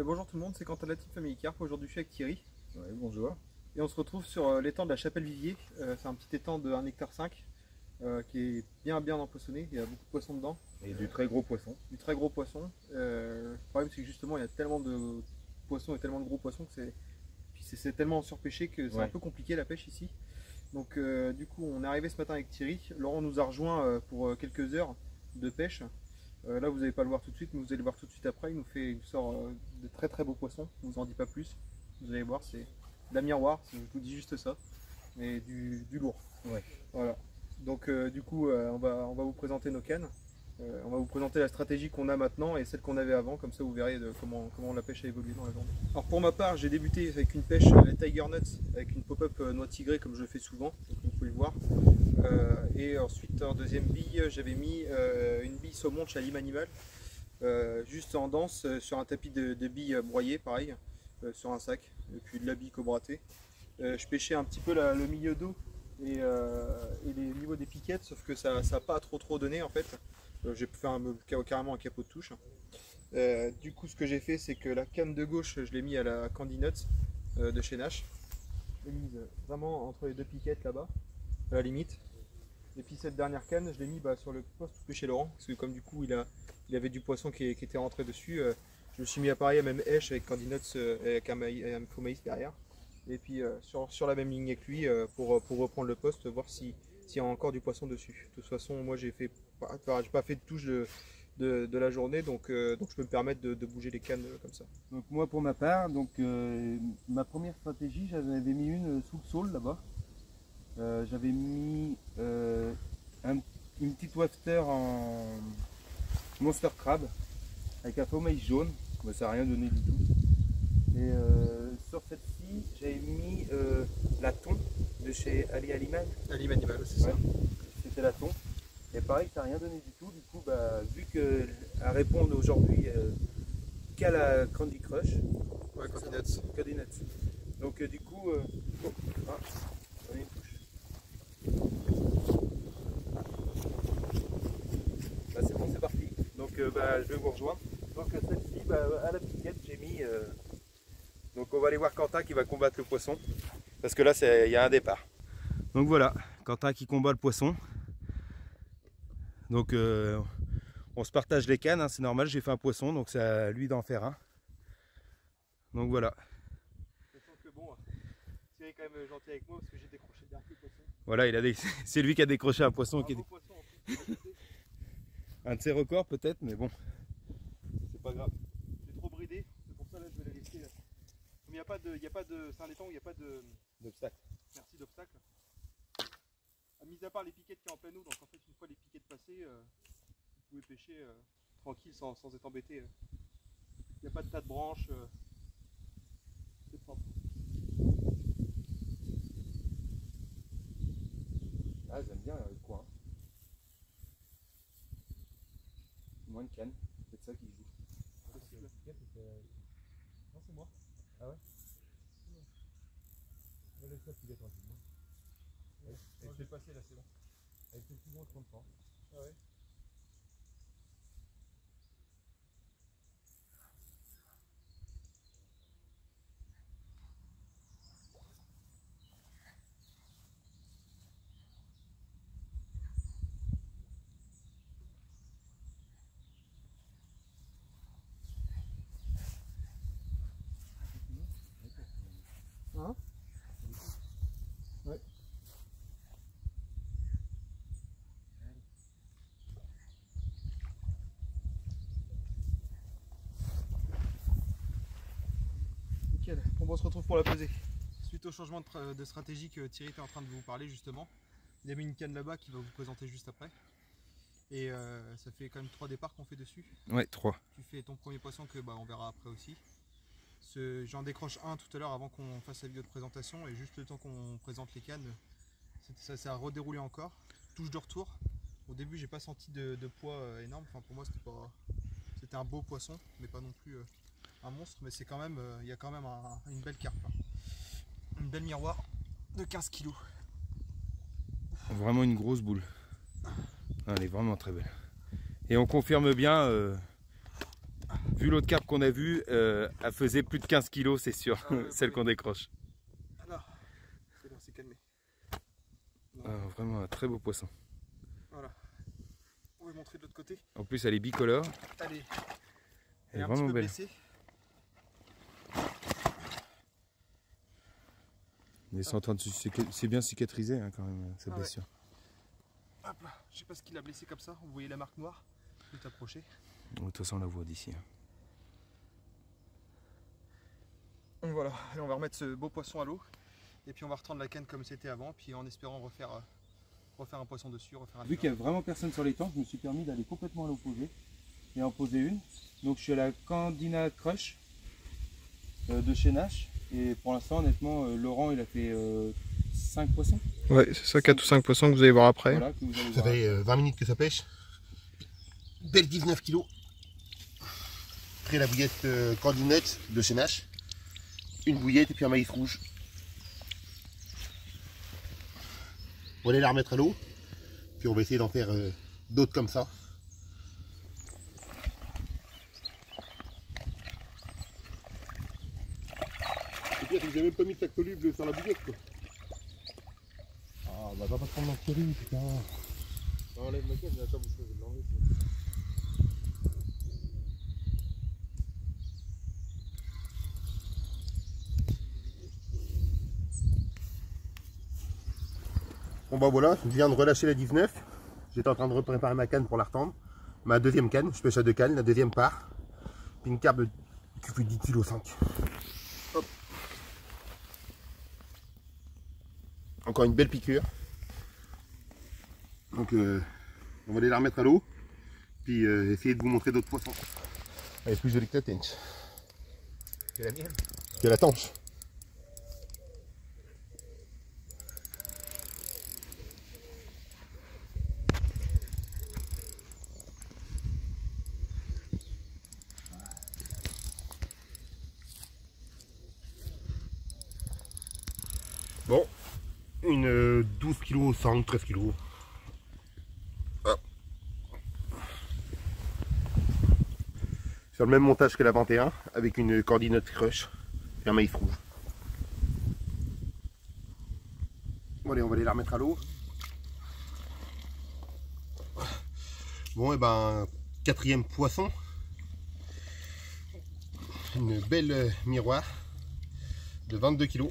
Bonjour tout le monde, c'est Quentin de la Team Family Carp. Aujourd'hui je suis avec Thierry. Ouais, bonjour. Et on se retrouve sur l'étang de la Chapelle-Vivier. C'est un petit étang de 1,5 hectare qui est bien empoissonné. Il y a beaucoup de poissons dedans. Et du très gros poisson. Du très gros poisson. Le problème c'est que justement il y a tellement de poissons et tellement de gros poissons que c'est tellement surpêché que c'est un peu compliqué la pêche ici. Donc du coup on est arrivé ce matin avec Thierry. Laurent nous a rejoint pour quelques heures de pêche. Là vous n'allez pas le voir tout de suite, mais vous allez le voir tout de suite après. Il nous sort de très beaux poissons. Je ne vous en dis pas plus. Vous allez voir, c'est de la miroir, je vous dis juste ça, mais du lourd. Ouais. Voilà. Donc du coup on va vous présenter nos cannes. On va vous présenter la stratégie qu'on a maintenant et celle qu'on avait avant, comme ça vous verrez comment la pêche a évolué dans la journée. Alors pour ma part, j'ai débuté avec une pêche Tiger Nuts, avec une pop-up noix tigrée comme je le fais souvent, donc vous pouvez le voir. Et ensuite en deuxième bille, j'avais mis une bille saumon de Chalim Animal, juste en danse sur un tapis de billes broyées, pareil, sur un sac, et puis de la bille cobratée. Je pêchais un petit peu le milieu d'eau et les niveaux des piquettes, sauf que ça n'a pas trop donné en fait. J'ai fait carrément un capot de touche. Du coup, ce que j'ai fait, c'est que la canne de gauche, je l'ai mis à la Candy Nuts de chez Nash. Je l'ai mise vraiment entre les deux piquettes là-bas, à la limite. Et puis cette dernière canne, je l'ai mis sur le poste où pêchait Laurent, parce que comme du coup il avait du poisson qui était rentré dessus, je me suis mis à pareil à même èche avec Candy Nuts avec un faux maïs derrière. Et puis sur la même ligne que lui pour reprendre le poste, voir s'il y a encore du poisson dessus. De toute façon, moi j'ai pas fait de touche de la journée, donc je peux me permettre de bouger les cannes comme ça. Donc moi pour ma part, ma première stratégie, j'avais mis une sous le saule là-bas. J'avais mis une petite wafter en monster crab avec un faux maïs jaune, mais ça n'a rien donné du tout. Et sur celle-ci, j'avais mis la thon de chez Ali Animal. Ali Animal, c'est ça. C'était la thon. Et pareil, ça n'a rien donné du tout. Du coup, vu qu'elle répond aujourd'hui qu'à la Candy Crush. Ouais, Candy Nuts. Candy Nuts. Donc du coup, on a une touche. C'est bon, c'est parti. Donc je vais vous rejoindre. Donc celle-ci, à la piquette, j'ai mis. Donc on va aller voir Quentin qui va combattre le poisson. Parce que là, il y a un départ. Donc voilà, Quentin qui combat le poisson. Donc on se partage les cannes, hein, c'est normal, j'ai fait un poisson, donc c'est à lui d'en faire un. Donc voilà. Sachant que bon, Thierry est quand même gentil avec moi parce que j'ai décroché le dernier poisson. Voilà, c'est lui qui a décroché un poisson. Un beau poisson en plus. Un de ses records peut-être, mais bon, c'est pas grave. J'ai trop bridé, c'est pour ça là je vais la laisser. Comme il n'y a pas de, c'est un étang où il n'y a pas D'obstacle. merci d'obstacle. Mis à part les piquettes qui est en pleine eau, donc en fait une fois les piquettes passées, vous pouvez pêcher tranquille sans être embêté. Il n'y a pas de tas de branches, c'est propre. Ah, j'aime bien le coin. Moins de cannes, c'est ça qui joue. Possible. Non, c'est moi. Ah ouais? Laisse-la filer tranquillement. Je vais passer là, c'est bon. Avec le plus gros, je comprends. Ah ouais. Hein? Ouais. Nickel. Bon, on se retrouve pour la peser. Suite au changement de stratégie que Thierry était en train de vous parler justement, il a mis une canne là-bas qui va vous présenter juste après. Et ça fait quand même 3 départs qu'on fait dessus. Ouais, 3. Tu fais ton premier poisson que on verra après aussi. J'en décroche un tout à l'heure avant qu'on fasse la vidéo de présentation et juste le temps qu'on présente les cannes, ça a redéroulé encore. Touche de retour. Au début j'ai pas senti de poids énorme, enfin pour moi c'était un beau poisson, mais pas non plus un monstre, mais c'est quand même, il y a quand même une belle carpe. Hein. Une belle miroir de 15 kg. Vraiment une grosse boule. Elle est vraiment très belle. Et on confirme bien Vu l'autre carpe qu'on a vue, elle faisait plus de 15 kilos, c'est sûr, celle qu'on décroche. Alors, c'est bon, c'est calmé. Vraiment un très beau poisson. Voilà. On va montrer de l'autre côté. En plus, elle est bicolore. Allez. Elle est un vraiment petit peu belle. blessée. Mais c'est en train de c'est bien cicatrisé hein, quand même cette blessure. Ouais. Hop là, je sais pas ce qu'il a blessé comme ça. Vous voyez la marque noire. Je vais t'approcher. De toute façon, on la voit d'ici. Donc voilà, et on va remettre ce beau poisson à l'eau. Et puis on va retendre la canne comme c'était avant. Puis en espérant refaire un poisson dessus. Vu qu'il n'y a vraiment personne sur l'étang, je me suis permis d'aller complètement à l'opposé et en poser une. Donc je suis à la Candina Crush de chez Nash. Et pour l'instant, honnêtement, Laurent il a fait 5 poissons. Ouais, c'est ça, 4 ou 5 poissons que vous allez voir après. Voilà, ça fait 20 minutes que ça pêche. Belle 19 kg. Après la bouillette Candinette de chez Nash. Une bouillette et puis un maïs rouge. On va aller la remettre à l'eau. Puis on va essayer d'en faire d'autres comme ça. C'est pire, j'ai même pas mis de sac soluble sur la bouillette quoi. Ah bah va pas prendre l'antirie putain. Enlève ma canne, attends, je vais l'enlever. Bon bah voilà, je viens de relâcher la 19. J'étais en train de préparer ma canne pour la retendre. Ma deuxième canne, je pêche à 2 cannes, la deuxième part. Puis une carpe qui fait 10 kg 5. Hop. Encore une belle piqûre. Donc on va aller la remettre à l'eau. Puis essayer de vous montrer d'autres poissons. Elle est plus jolie que la tenche. C'est la mienne. Que la tanche. Bon, une 12 kg 5, 13 kg. Sur le même montage que la 21, avec une Candinette Crush et un maïs rouge. Bon allez, on va aller la remettre à l'eau. Bon et ben, quatrième poisson. Une belle miroir de 22 kg.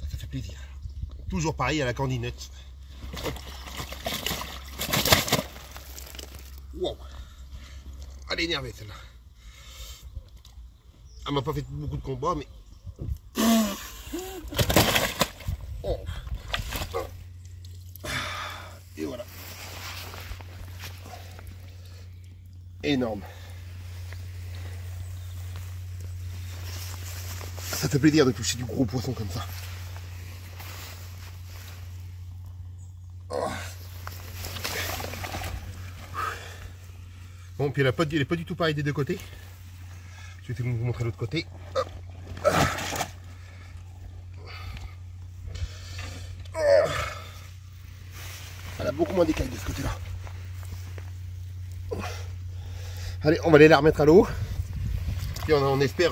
Ça fait plaisir. Toujours pareil à la Candinette. Wow. Elle est énervée celle-là. Elle m'a pas fait beaucoup de combats mais... Oh. Et voilà. Énorme. Ça fait plaisir de toucher du gros poisson comme ça. Oh. Bon, puis elle est pas du tout pareille des deux côtés. Je vais vous montrer l'autre côté. Hop. Elle a beaucoup moins d'écailles de ce côté-là. Allez, on va aller la remettre à l'eau. Et on espère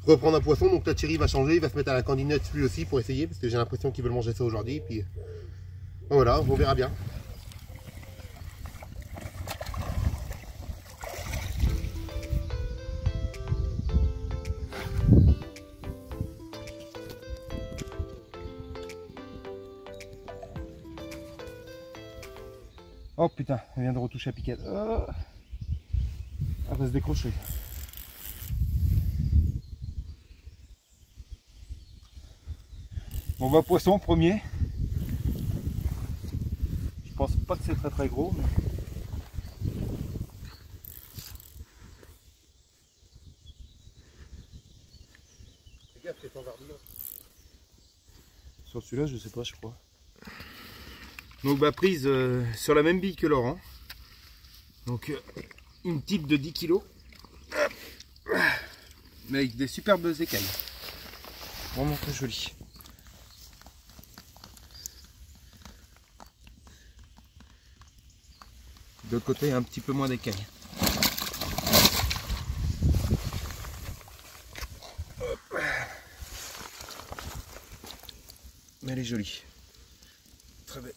reprendre un poisson. Donc la Thierry va changer, il va se mettre à la Candinette lui aussi pour essayer. Parce que j'ai l'impression qu'ils veulent manger ça aujourd'hui. Puis voilà, on verra bien. Oh putain, elle vient de retoucher la piquette. Oh. Elle va se décrocher. On va poisson premier. Je pense pas que c'est très très gros. Mais... Sur celui-là, je sais pas, je crois. Donc bah prise sur la même bille que Laurent. Donc une type de 10 kg. Mais avec des superbes écailles. Vraiment très joli. De l'autre côté, un petit peu moins d'écailles. Mais elle est jolie. Très belle.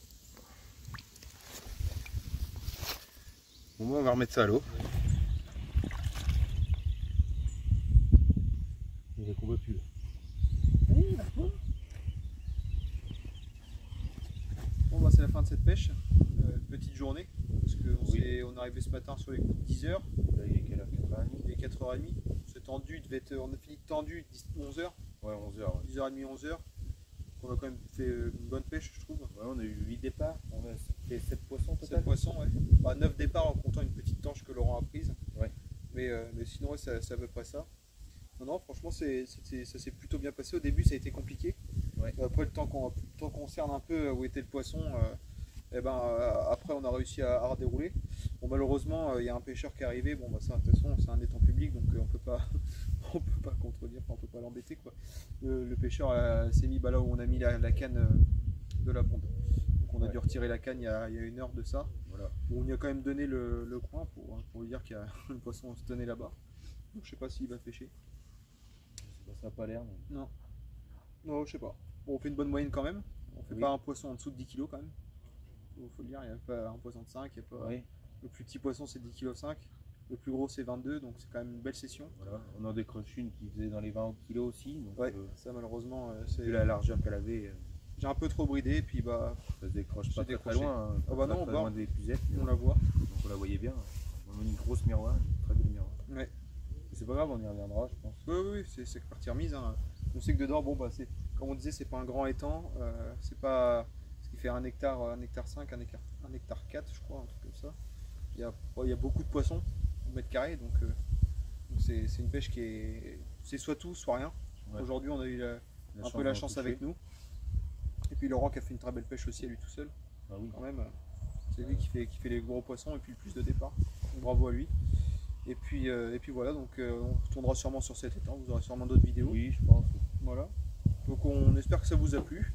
Bon, moi, on va remettre ça à l'eau. Il ne combat plus. Bon bah c'est la fin de cette pêche, petite journée, parce qu'on est arrivé ce matin sur les coups de 10h, Là, il est quelle heure? 4h30? il est 4h30, c'est tendu, on a fini de tendu 11h, Ouais, 11h. 10h30, 11h, on a quand même fait une bonne pêche je trouve. Ouais, on a eu 8 départs, on a fait 7 poissons total. 7 poissons, ouais. Bah, 9 départs en comptant une petite tanche que Laurent a prise, Ouais. mais sinon ouais, c'est à peu près ça. Non, franchement ça s'est plutôt bien passé, au début ça a été compliqué. Ouais. Après le temps qu'on cerne un peu où était le poisson, après on a réussi à redérouler. Bon, malheureusement il y a un pêcheur qui est arrivé, bon bah ça de toute façon c'est un étang public donc on peut pas on peut pas le contredire, on peut pas l'embêter quoi. Le pêcheur s'est mis là où on a mis la canne de la bonde. Donc on a dû retirer la canne il y a 1 heure de ça. Voilà. Bon, on lui a quand même donné le coin pour lui dire qu'il y a le poisson se tenait là-bas. Donc je sais pas s'il va pêcher. Ça n'a pas l'air. Mais... Non, je sais pas. Bon, on fait une bonne moyenne quand même. On fait Oui. pas un poisson en dessous de 10 kg quand même. Faut le dire, il n'y a pas un poisson de 5. Y a pas... Oui. Le plus petit poisson c'est 10,5 kg. Le plus gros c'est 22, donc c'est quand même une belle session. Voilà. On en décroche une qui faisait dans les 20 kg aussi. Donc, Ouais, ça malheureusement, vu la largeur qu'elle avait, j'ai un peu trop bridé et puis bah ça se décroche pas J'ai très décroché. loin. Hein, Ah bah non, très on loin des puzettes. on la voit. Donc on la voyait bien. On a une grosse miroir, une très belle miroir. Ouais. C'est pas grave, on y reviendra, je pense. Oui, c'est partie remise. Hein. On sait que dedans, bon bah c'est comme on disait, c'est pas un grand étang. C'est pas ce qui fait 1 hectare, 1 hectare 5, 1 hectare 4, je crois, un truc comme ça. Il y a beaucoup de poissons au mètre carré, donc c'est une pêche qui est. C'est soit tout, soit rien. Ouais. Aujourd'hui, on a eu un peu la chance avec nous. Et puis Laurent qui a fait une très belle pêche aussi à lui tout seul. Ah oui. Quand même, c'est lui qui fait les gros poissons et puis le plus de départ. Donc, bravo à lui. Et puis voilà, donc on retournera sûrement sur cet étang. Vous aurez sûrement d'autres vidéos. Oui, je pense. Voilà. Donc on espère que ça vous a plu.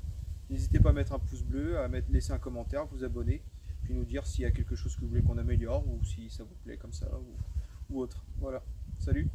N'hésitez pas à mettre un pouce bleu, à laisser un commentaire, vous abonner, puis nous dire s'il y a quelque chose que vous voulez qu'on améliore ou si ça vous plaît comme ça ou autre. Voilà. Salut!